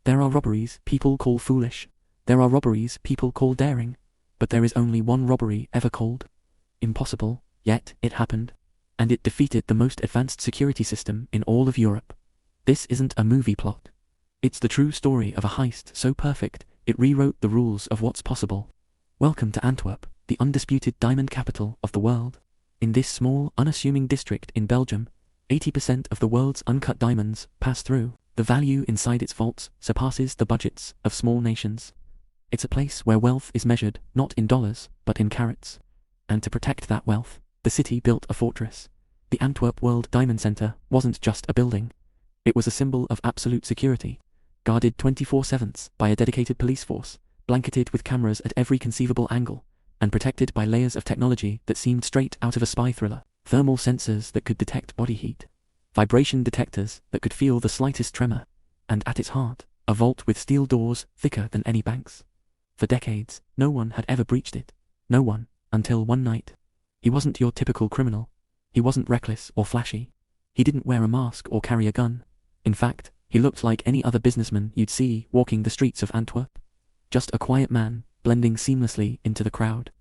There are robberies people call foolish. There are robberies people call daring. But there is only one robbery ever called impossible, yet it happened. And it defeated the most advanced security system in all of Europe. This isn't a movie plot. It's the true story of a heist so perfect, it rewrote the rules of what's possible. Welcome to Antwerp, the undisputed diamond capital of the world. In this small, unassuming district in Belgium, 80% of the world's uncut diamonds pass through. The value inside its vaults surpasses the budgets of small nations. It's a place where wealth is measured not in dollars, but in carats. And to protect that wealth, the city built a fortress. The Antwerp World Diamond Center wasn't just a building. It was a symbol of absolute security, guarded 24/7 by a dedicated police force, blanketed with cameras at every conceivable angle, and protected by layers of technology that seemed straight out of a spy thriller. Thermal sensors that could detect body heat, vibration detectors that could feel the slightest tremor, and at its heart, a vault with steel doors thicker than any bank's. For decades, no one had ever breached it. No one, until one night. He wasn't your typical criminal. He wasn't reckless or flashy. He didn't wear a mask or carry a gun. In fact, he looked like any other businessman you'd see walking the streets of Antwerp. Just a quiet man, blending seamlessly into the crowd.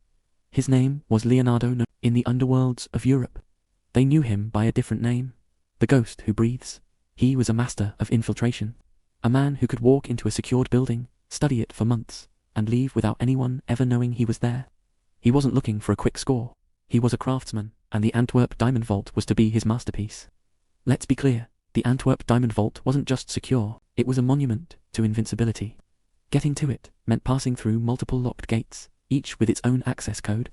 His name was Leonardo. In the underworlds of Europe, they knew him by a different name. The ghost who breathes. He was a master of infiltration. A man who could walk into a secured building, study it for months, and leave without anyone ever knowing he was there. He wasn't looking for a quick score. He was a craftsman, and the Antwerp Diamond Vault was to be his masterpiece. Let's be clear, the Antwerp Diamond Vault wasn't just secure, it was a monument to invincibility. Getting to it meant passing through multiple locked gates, each with its own access code.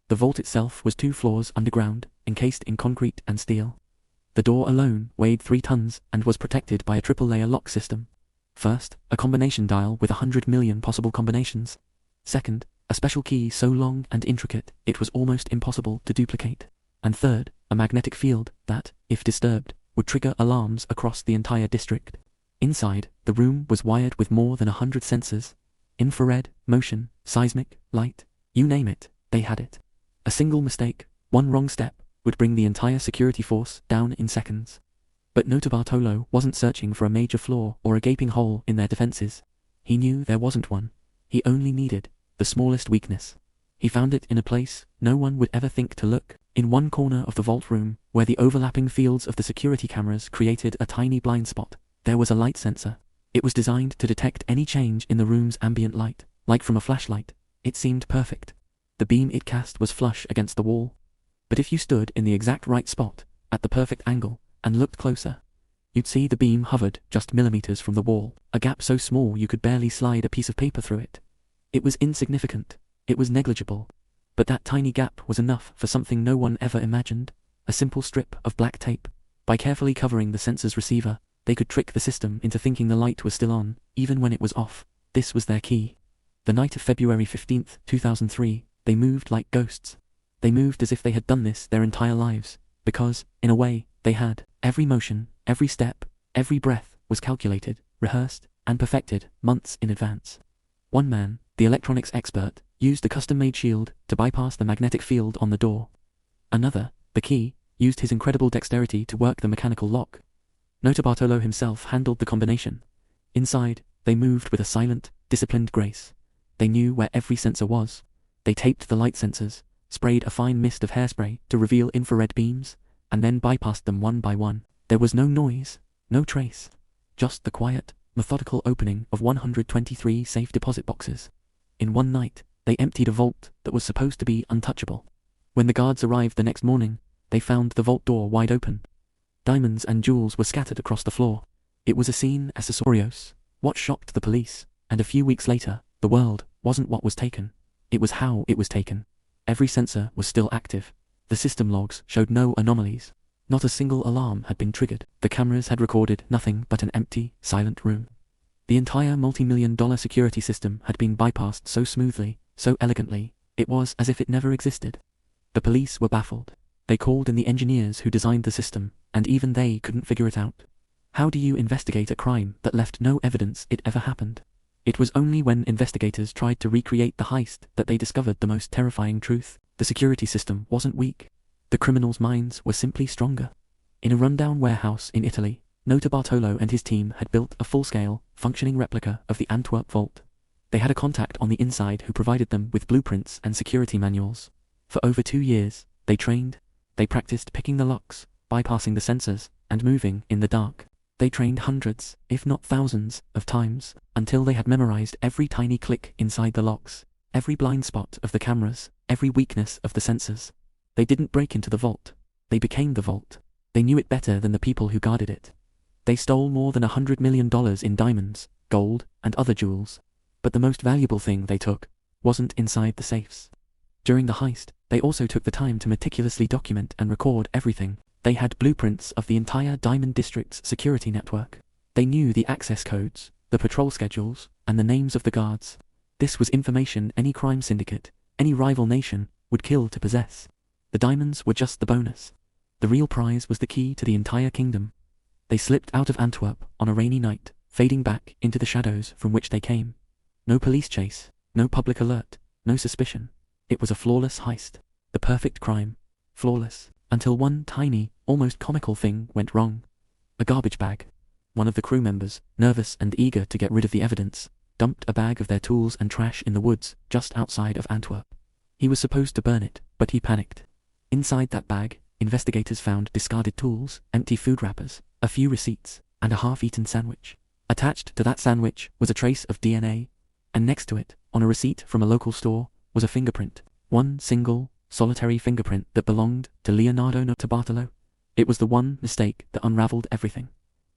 The vault itself was 2 floors underground, encased in concrete and steel. The door alone weighed 3 tons and was protected by a triple-layer lock system. First, a combination dial with 100 million possible combinations. Second, a special key so long and intricate it was almost impossible to duplicate. And third, a magnetic field that, if disturbed, would trigger alarms across the entire district. Inside, the room was wired with more than 100 sensors. Infrared, motion, seismic, light, you name it, they had it. A single mistake, one wrong step, would bring the entire security force down in seconds. But Notarbartolo wasn't searching for a major flaw or a gaping hole in their defenses. He knew there wasn't one. He only needed the smallest weakness. He found it in a place no one would ever think to look. In one corner of the vault room, where the overlapping fields of the security cameras created a tiny blind spot, there was a light sensor. It was designed to detect any change in the room's ambient light, like from a flashlight. It seemed perfect. The beam it cast was flush against the wall. But if you stood in the exact right spot, at the perfect angle, and looked closer, you'd see the beam hovered just millimeters from the wall, a gap so small you could barely slide a piece of paper through it. It was insignificant, it was negligible, but that tiny gap was enough for something no one ever imagined, a simple strip of black tape. By carefully covering the sensor's receiver, they could trick the system into thinking the light was still on, even when it was off. This was their key. The night of February 15th, 2003, they moved like ghosts. They moved as if they had done this their entire lives, because, in a way, they had. Every motion, every step, every breath was calculated, rehearsed, and perfected months in advance. One man, the electronics expert, used a custom-made shield to bypass the magnetic field on the door. Another, the key, used his incredible dexterity to work the mechanical lock. Notarbartolo himself handled the combination. Inside, they moved with a silent, disciplined grace. They knew where every sensor was. They taped the light sensors, sprayed a fine mist of hairspray to reveal infrared beams, and then bypassed them one by one. There was no noise, no trace, just the quiet, methodical opening of 123 safe deposit boxes. In one night, they emptied a vault that was supposed to be untouchable. When the guards arrived the next morning, they found the vault door wide open. Diamonds and jewels were scattered across the floor. It was a scene accessorious. What shocked the police, and a few weeks later, the world, wasn't what was taken. It was how it was taken. Every sensor was still active. The system logs showed no anomalies. Not a single alarm had been triggered. The cameras had recorded nothing but an empty, silent room. The entire multi-million-dollar security system had been bypassed so smoothly, so elegantly, it was as if it never existed. The police were baffled. They called in the engineers who designed the system, and even they couldn't figure it out. How do you investigate a crime that left no evidence it ever happened? It was only when investigators tried to recreate the heist that they discovered the most terrifying truth. The security system wasn't weak. The criminals' minds were simply stronger. In a rundown warehouse in Italy, Notarbartolo and his team had built a full-scale, functioning replica of the Antwerp vault. They had a contact on the inside who provided them with blueprints and security manuals. For over 2 years, they trained. They practiced picking the locks, bypassing the sensors, and moving in the dark. They trained hundreds, if not thousands, of times, until they had memorized every tiny click inside the locks, every blind spot of the cameras, every weakness of the sensors. They didn't break into the vault. They became the vault. They knew it better than the people who guarded it. They stole more than $100 million in diamonds, gold, and other jewels. But the most valuable thing they took wasn't inside the safes. During the heist, they also took the time to meticulously document and record everything. They had blueprints of the entire Diamond District's security network. They knew the access codes, the patrol schedules, and the names of the guards. This was information any crime syndicate, any rival nation, would kill to possess. The diamonds were just the bonus. The real prize was the key to the entire kingdom. They slipped out of Antwerp on a rainy night, fading back into the shadows from which they came. No police chase, no public alert, no suspicion. It was a flawless heist. The perfect crime. Flawless. Until one tiny, almost comical thing went wrong. A garbage bag. One of the crew members, nervous and eager to get rid of the evidence, dumped a bag of their tools and trash in the woods just outside of Antwerp. He was supposed to burn it, but he panicked. Inside that bag, investigators found discarded tools, empty food wrappers, a few receipts, and a half-eaten sandwich. Attached to that sandwich was a trace of DNA, and next to it, on a receipt from a local store, was a fingerprint. One single, solitary fingerprint that belonged to Leonardo Notarbartolo. It was the one mistake that unraveled everything.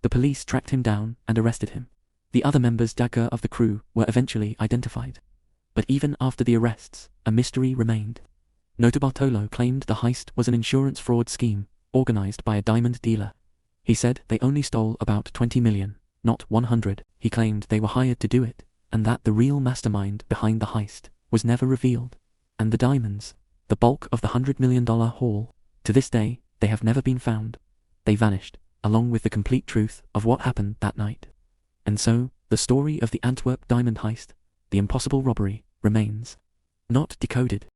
The police tracked him down and arrested him. The other members of the crew were eventually identified. But even after the arrests, a mystery remained. Notarbartolo claimed the heist was an insurance fraud scheme, organized by a diamond dealer. He said they only stole about 20 million, not 100. He claimed they were hired to do it, and that the real mastermind behind the heist was never revealed. And the diamonds, the bulk of the $100 million haul, to this day, they have never been found. They vanished, along with the complete truth of what happened that night. And so, the story of the Antwerp diamond heist, the impossible robbery, remains. Not decoded.